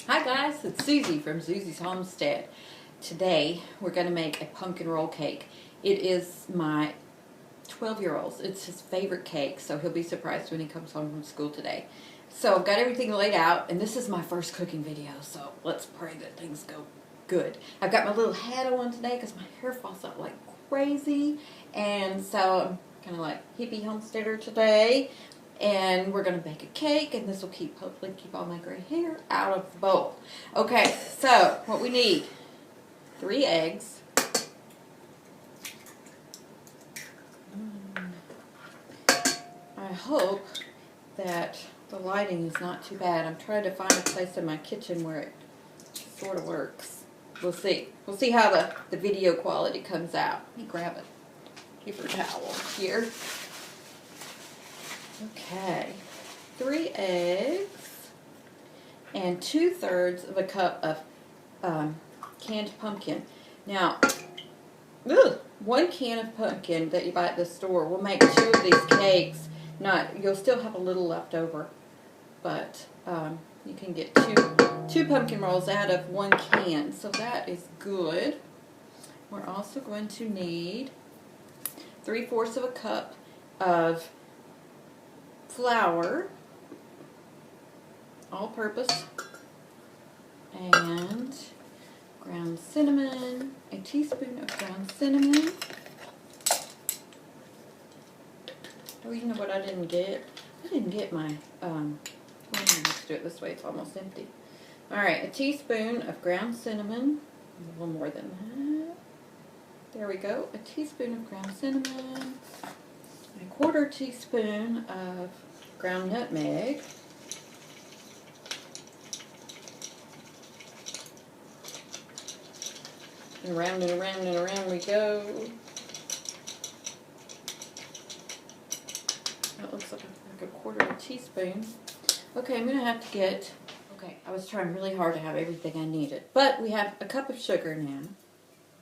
Hi guys, it's Susie from Susie's Homestead. Today we're going to make a pumpkin roll cake. It is my 12-year-old's. It's his favorite cake, so he'll be surprised when he comes home from school today. So I've got everything laid out, and this is my first cooking video, so let's pray that things go good. I've got my little hat on today because my hair falls out like crazy, and so I'm kind of like hippie homesteader today. And we're going to bake a cake, and this will hopefully keep all my gray hair out of the bowl. Okay, so what we need, 3 eggs. I hope that the lighting is not too bad. I'm trying to find a place in my kitchen where it sort of works. We'll see. We'll see how the video quality comes out. Let me grab a paper towel here. Okay, 3 eggs and 2/3 of a cup of canned pumpkin. Now, 1 can of pumpkin that you buy at the store will make 2 of these cakes. You'll still have a little left over, but you can get two pumpkin rolls out of 1 can, so that is good. We're also going to need 3/4 of a cup of flour, all-purpose, and ground cinnamon, a teaspoon of ground cinnamon. Oh, you know what I didn't get? I didn't get my, let's do it this way, it's almost empty. Alright, a teaspoon of ground cinnamon, a little more than that. There we go, a teaspoon of ground cinnamon. A 1/4 teaspoon of ground nutmeg, and around and around and around we go. That looks like a 1/4 teaspoon. Okay, I'm going to have to get, I was trying really hard to have everything I needed, but we have a cup of sugar now.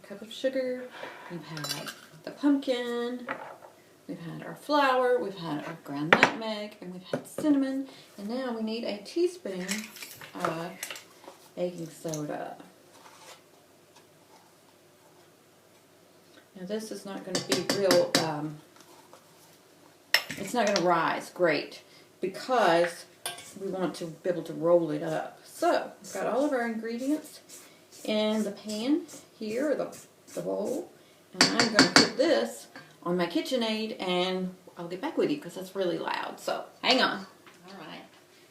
A cup of sugar, we've had the pumpkin, we've had our flour, we've had our ground nutmeg, and we've had cinnamon. And now we need a teaspoon of baking soda. Now this is not going to be real, it's not going to rise great because we want to be able to roll it up. So, we've got all of our ingredients in the pan here, the bowl. And I'm going to put this on my KitchenAid, and I'll get back with you because it's really loud. So, hang on. Alright.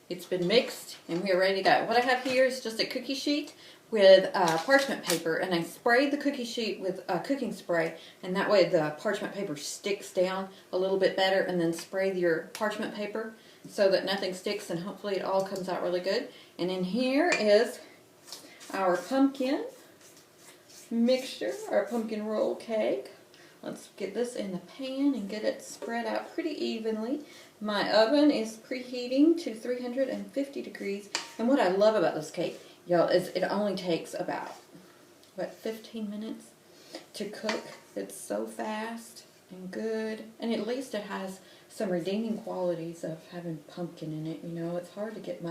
It's been mixed, and we are ready to go. What I have here is just a cookie sheet with parchment paper, and I sprayed the cookie sheet with cooking spray, and that way the parchment paper sticks down a little bit better, and then spray your parchment paper so that nothing sticks, and hopefully it all comes out really good. And in here is our pumpkin mixture, our pumpkin roll cake. Let's get this in the pan and get it spread out pretty evenly. My oven is preheating to 350 degrees, and what I love about this cake, y'all, is it only takes about, 15 minutes to cook. It's so fast and good, and at least it has some redeeming qualities of having pumpkin in it. You know, it's hard to get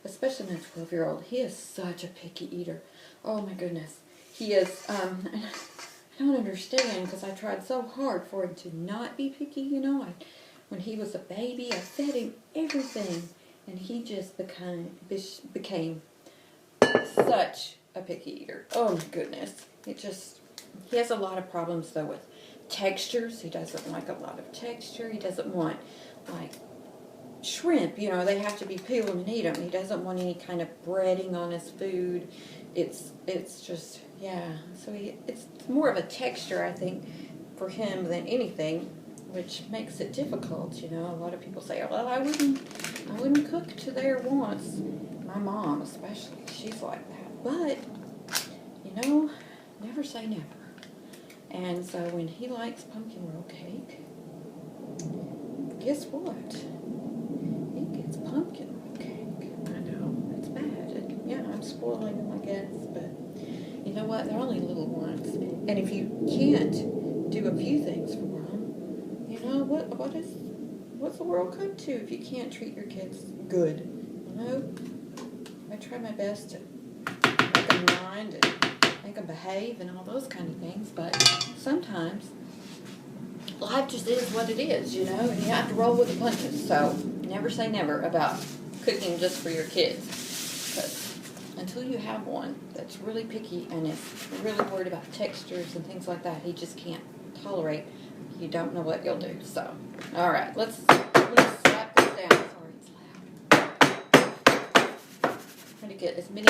especially my 12-year-old. He is such a picky eater. Oh my goodness. He is, I don't understand because I tried so hard for him to not be picky, you know. When he was a baby, I fed him everything, and he just became such a picky eater. Oh my goodness. He has a lot of problems though with textures. He doesn't like a lot of texture. He doesn't want, like, shrimp, you know, they have to be peeled and eat them. He doesn't want any kind of breading on his food. It's just, yeah. So it's more of a texture, I think, for him than anything, which makes it difficult, you know. A lot of people say, well, I wouldn't cook to their wants. My mom especially, she's like that. But, you know, never say never. And so when he likes pumpkin roll cake, guess what? He gets pumpkin roll cake. I know, it's bad. Yeah, I'm spoiling him, I guess, but you know what? They're only little ones. And if you can't do a few things for them, you know, what's the world come to if you can't treat your kids good? You know? try my best to make them mind and make them behave and all those kind of things, but sometimes life just is what it is, you know, and you have to roll with the punches. So never say never about cooking just for your kids, because until you have one that's really picky and is really worried about textures and things like that, he just can't tolerate, you don't know what you'll do. So, all right, let's slap this down. Sorry, it's loud. Try to get as many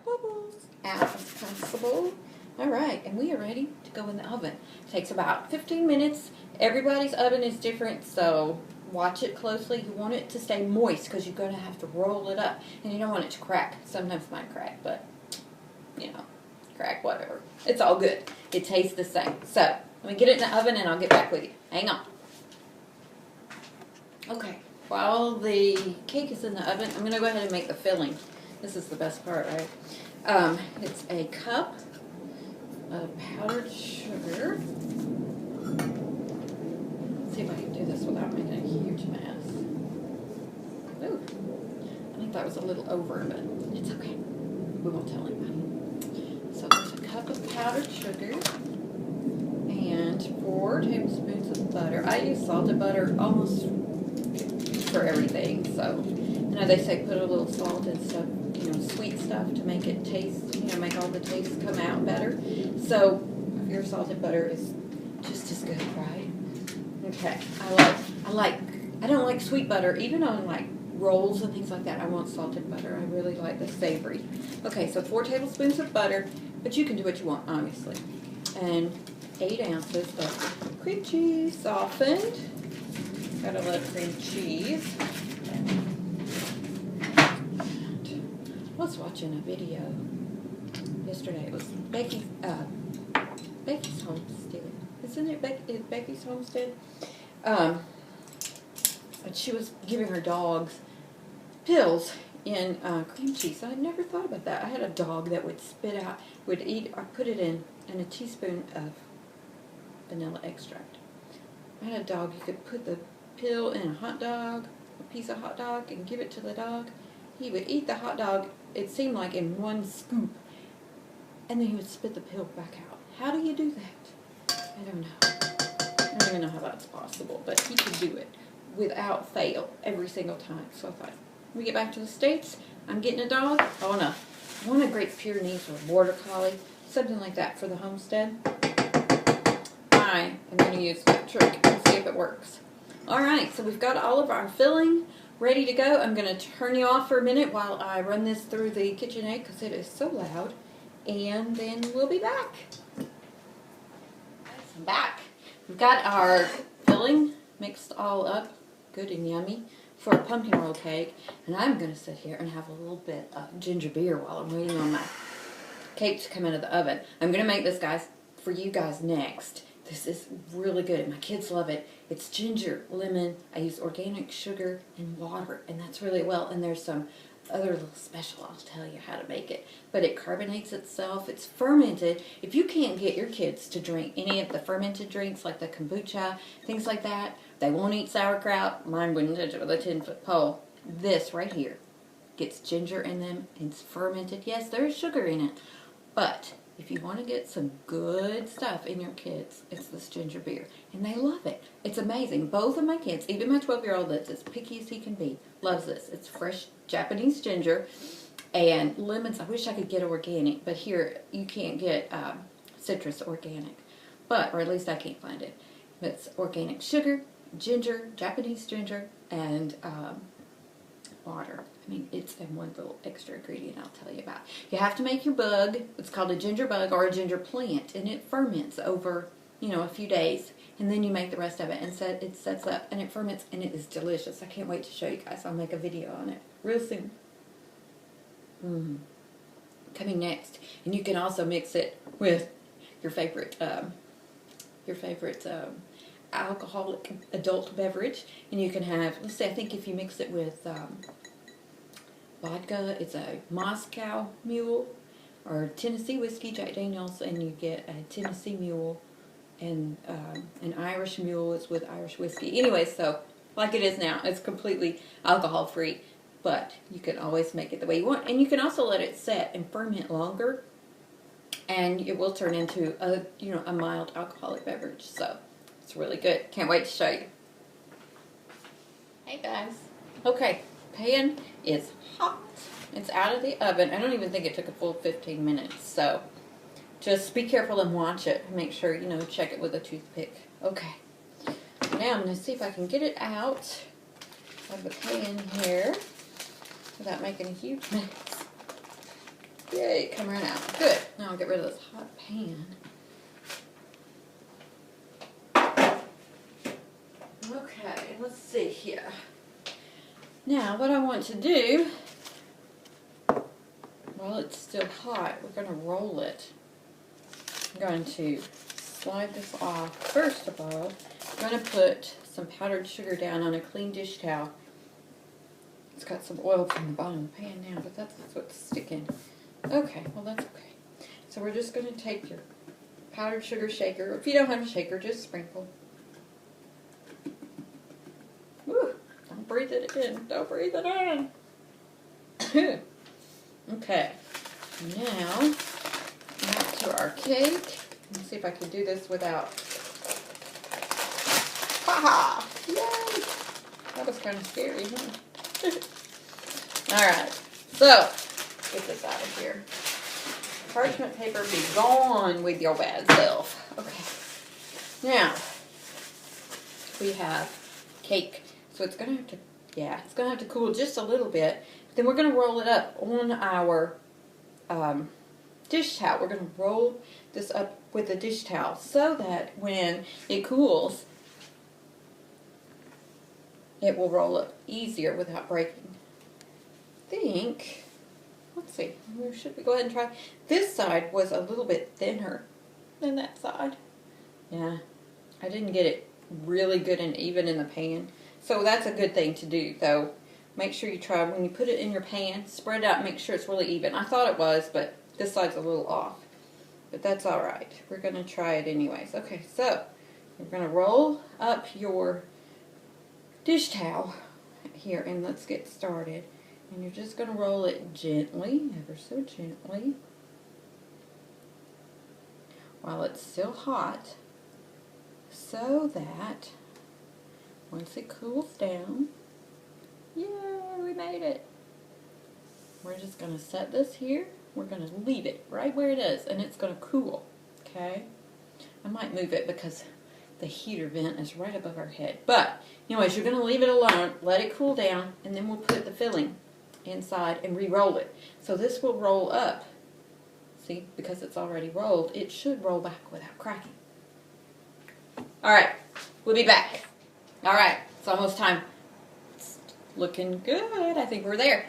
bubbles out as possible. All right, and we are ready to go in the oven. It takes about 15 minutes. Everybody's oven is different, so watch it closely. You want it to stay moist because you're going to have to roll it up, and you don't want it to crack. Sometimes it might crack, but, you know, crack, whatever. It's all good. It tastes the same. So, let me get it in the oven, and I'll get back with you. Hang on. Okay, while the cake is in the oven, I'm going to go ahead and make the filling. This is the best part, right? It's a cup of powdered sugar. Let's see if I can do this without making a huge mess. Ooh, I think that was a little over, but it's okay. We won't tell anybody. So there's a cup of powdered sugar and 4 tablespoons of butter. I use salted butter almost for everything. So, you know, they say put a little salt and stuff, you know, sweet stuff to make it taste, you know, make all the taste come out better. So your salted butter is just as good, right? Okay, I don't like sweet butter, even on like rolls and things like that. I want salted butter. I really like the savory. Okay, so 4 tablespoons of butter, but you can do what you want, obviously. And 8 ounces of cream cheese, softened. Gotta love cream cheese. I was watching a video yesterday. It was Becky's Homestead. Isn't it Becky's Homestead? And she was giving her dogs pills in cream cheese. I had never thought about that. I had a dog that would spit out, would eat, or put it in a teaspoon of vanilla extract. I had a dog, you could put the pill in a hot dog, a piece of hot dog, and give it to the dog. He would eat the hot dog, it seemed like in one scoop, and then he would spit the pill back out. How do you do that? I don't know. I don't even know how that's possible, but he could do it without fail every single time. So I thought, when we get back to the States, I'm getting a dog. Oh no, I want a Great Pyrenees or Border Collie, something like that for the homestead. I am going to use that trick and see if it works. Alright, so we've got all of our filling ready to go. I'm going to turn you off for a minute while I run this through the KitchenAid because it is so loud. And then we'll be back. I'm back. We've got our filling mixed all up, good and yummy, for a pumpkin roll cake. And I'm going to sit here and have a little bit of ginger beer while I'm waiting on my cake to come out of the oven. I'm going to make this, guys, for you guys next. This is really good. My kids love it. It's ginger, lemon. I use organic sugar and water, and that's really well. And there's some other little special, I'll tell you how to make it. But it carbonates itself. It's fermented. If you can't get your kids to drink any of the fermented drinks, like the kombucha, things like that, they won't eat sauerkraut. Mine wouldn't touch it with a 10-foot pole. This right here gets ginger in them. It's fermented. Yes, there is sugar in it, but if you want to get some good stuff in your kids, it's this ginger beer. And they love it. It's amazing. Both of my kids, even my 12-year-old that's as picky as he can be, loves this. It's fresh Japanese ginger and lemons. I wish I could get organic, but here you can't get citrus organic. Or at least I can't find it. But it's organic sugar, ginger, Japanese ginger, and water. I mean, it's one little extra ingredient I'll tell you about. You have to make your bug. It's called a ginger bug or a ginger plant, and it ferments over, you know, a few days, and then you make the rest of it, and it sets up, and it ferments, and it is delicious. I can't wait to show you guys. I'll make a video on it real soon. Coming next, and you can also mix it with your favorite alcoholic adult beverage, and you can have, let's say, I think if you mix it with vodka, it's a Moscow Mule, or Tennessee whiskey, Jack Daniels, and you get a Tennessee Mule, and an Irish Mule is with Irish whiskey. Anyway, so like it is now, it's completely alcohol free. but you can always make it the way you want. And you can also let it set and ferment longer, and it will turn into a mild alcoholic beverage. So it's really good. Can't wait to show you. Hey guys. Okay, pan is hot. It's out of the oven. I don't even think it took a full 15 minutes. So just be careful and watch it. Make sure, check it with a toothpick. Okay. Now I'm going to see if I can get it out of the pan here without making a huge mess. Yay, come right out. Good. Now I'll get rid of this hot pan. Okay, let's see here. Now what I want to do, while it's still hot, we're going to roll it. I'm going to slide this off. First of all, I'm going to put some powdered sugar down on a clean dish towel. It's got some oil from the bottom of the pan now, but that's what's sticking. Okay, well that's okay. So we're just going to take your powdered sugar shaker. If you don't have a shaker, just sprinkle. Woo! Don't breathe it in. Don't breathe it in. Okay. Now, back to our cake. Let's see if I can do this without... Ha-ha! Yay! That was kind of scary, huh? Alright, so, get this out of here. Parchment paper, be gone with your bad self. Okay. Now, we have cake. So it's going to have to cool just a little bit. Then we're going to roll it up on our dish towel. We're going to roll this up with a dish towel so that when it cools, it will roll up easier without breaking. Let's see, should we go ahead and try? This side was a little bit thinner than that side. Yeah, I didn't get it really good and even in the pan. So that's a good thing to do, though. Make sure you try, when you put it in your pan, spread it out and make sure it's really even. I thought it was, but this side's a little off. But that's alright. We're going to try it anyways. Okay, so we're going to roll up your dish towel here, and let's get started. And you're just going to roll it gently, ever so gently, while it's still hot, so that once it cools down, yay, we made it. We're just going to set this here. We're going to leave it right where it is, and it's going to cool, okay? I might move it because the heater vent is right above our head. But, anyways, you're going to leave it alone, let it cool down, and then we'll put the filling inside and re-roll it. So this will roll up. See, because it's already rolled, it should roll back without cracking. Alright, we'll be back. Alright, it's almost time. It's looking good. I think we're there.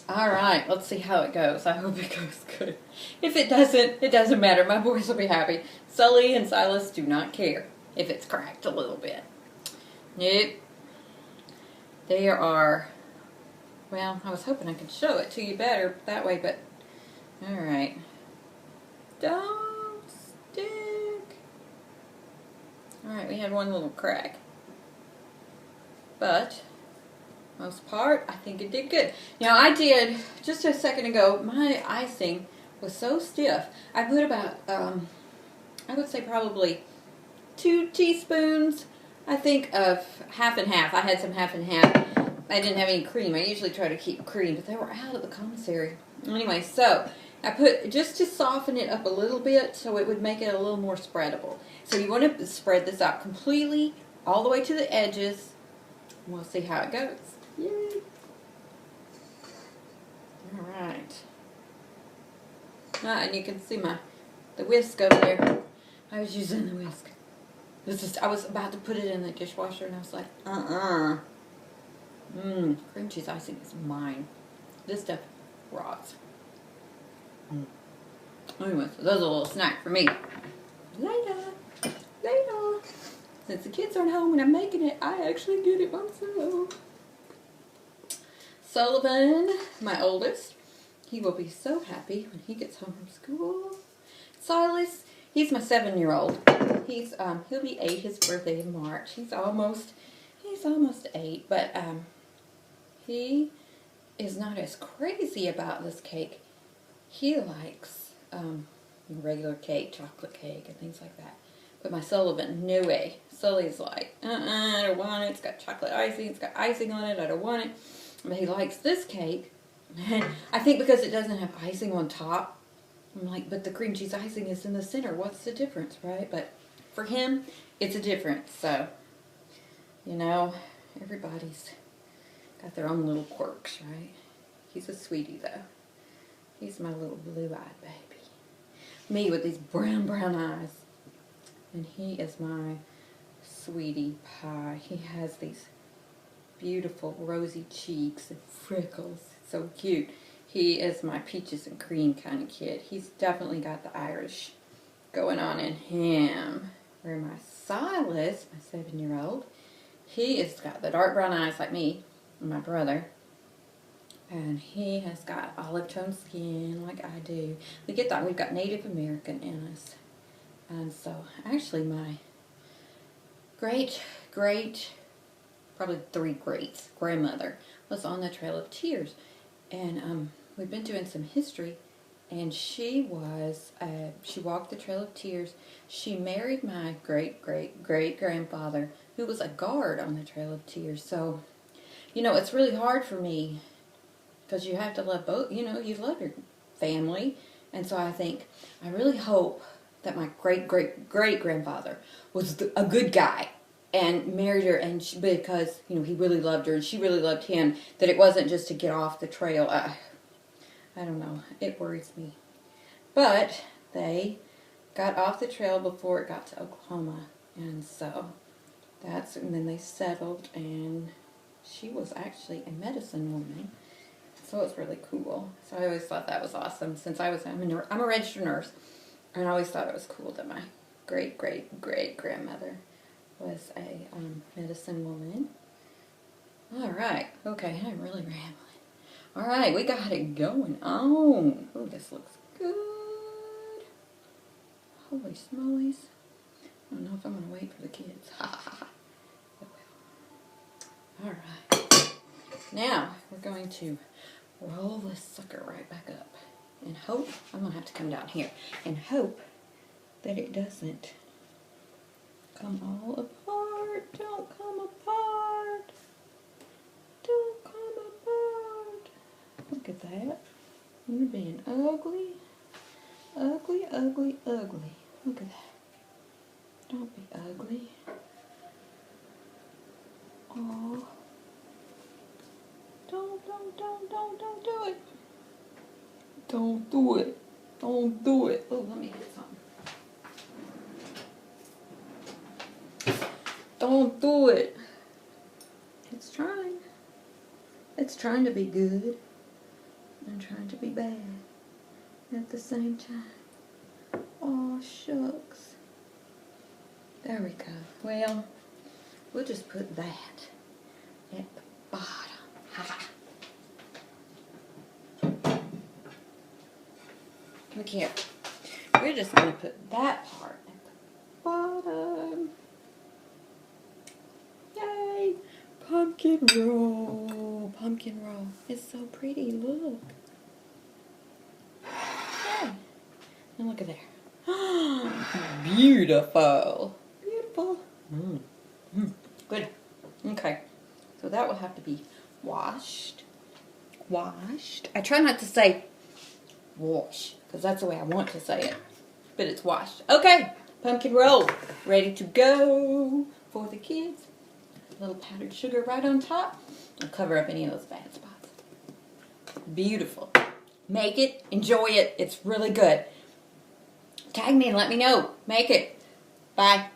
Alright, let's see how it goes. I hope it goes good. If it doesn't, it doesn't matter. My boys will be happy. Sully and Silas do not care if it's cracked a little bit. Nope. They are... Well, I was hoping I could show it to you better that way, but... Alright. Don't stick. Alright, we had one little crack. But, most part, I think it did good. Now, I did, just a second ago, my icing was so stiff. I put about, I would say probably 2 teaspoons, I think, of half and half. I had some half and half. I didn't have any cream. I usually try to keep cream, but they were out of the commissary. Anyway, so I put, just to soften it up a little bit so it would make it a little more spreadable. So you want to spread this out completely, all the way to the edges. We'll see how it goes. Yay! Alright. And you can see the whisk over there. I was using the whisk. I was about to put it in the dishwasher and I was like, cream cheese icing is mine. This stuff rocks. Anyway, so that's a little snack for me. Later. Since the kids aren't home and I'm making it, I actually did it myself. Sullivan, my oldest, he will be so happy when he gets home from school. Silas, he's my 7-year-old. He'll be 8. His birthday in March. He's almost 8, but he is not as crazy about this cake. He likes regular cake, chocolate cake, and things like that. But my Sullivan, no way. Sully's like, I don't want it. It's got chocolate icing. It's got icing on it. I don't want it. But he likes this cake. And I think because it doesn't have icing on top. I'm like, but the cream cheese icing is in the center. What's the difference, right? But for him, it's a difference. So, you know, everybody's got their own little quirks, right? He's a sweetie, though. He's my little blue-eyed baby. Me with these brown eyes. And he is my sweetie pie. He has these beautiful rosy cheeks and freckles. So cute. He is my peaches and cream kind of kid. He's definitely got the Irish going on in him. Where my Silas, my 7-year-old, he has got the dark brown eyes like me and my brother. And he has got olive tone skin like I do. We get that. We've got Native American in us. And so, actually, my great, probably 3 greats, grandmother was on the Trail of Tears. And we've been doing some history. And she was, she walked the Trail of Tears. She married my great-grandfather, who was a guard on the Trail of Tears. So, you know, it's really hard for me, because you have to love both, you know, you love your family. And so I think, I really hope that my great-grandfather was a good guy and married her, and because, you know, he really loved her and she really loved him, that it wasn't just to get off the trail. I don't know. It worries me. But they got off the trail before it got to Oklahoma. And so and then they settled, and she was actually a medicine woman. So it's really cool. So I always thought that was awesome. Since I'm a registered nurse, and I always thought it was cool that my great-grandmother was a medicine woman. All right. Okay, I'm really rambling. All right, we got it going on. Oh, this looks good. Holy smolies. I don't know if I'm going to wait for the kids. Ha ha ha. All right. Now, we're going to roll this sucker right back up. And hope, I'm going to have to come down here, and hope that it doesn't come all apart. Don't come apart. Don't come apart. Look at that. You're being ugly. Ugly, ugly, ugly. Look at that. Don't be ugly. Oh. Don't do it. Don't do it. Don't do it. Oh, let me get something. Don't do it. It's trying. It's trying to be good and trying to be bad at the same time. Oh, shucks. There we go. Well, we'll just put that at the bottom. Ha. Look here. We're just going to put that part at the bottom. Yay! Pumpkin roll. Pumpkin roll. It's so pretty. Look. Yay. And look at there. Beautiful. Beautiful. Good. Okay. So that will have to be washed. Washed. I try not to say wash, because that's the way I want to say it. But it's washed. Okay. Pumpkin roll. Ready to go for the kids. A little powdered sugar right on top. I'll cover up any of those bad spots. Beautiful. Make it. Enjoy it. It's really good. Tag me and let me know. Make it. Bye.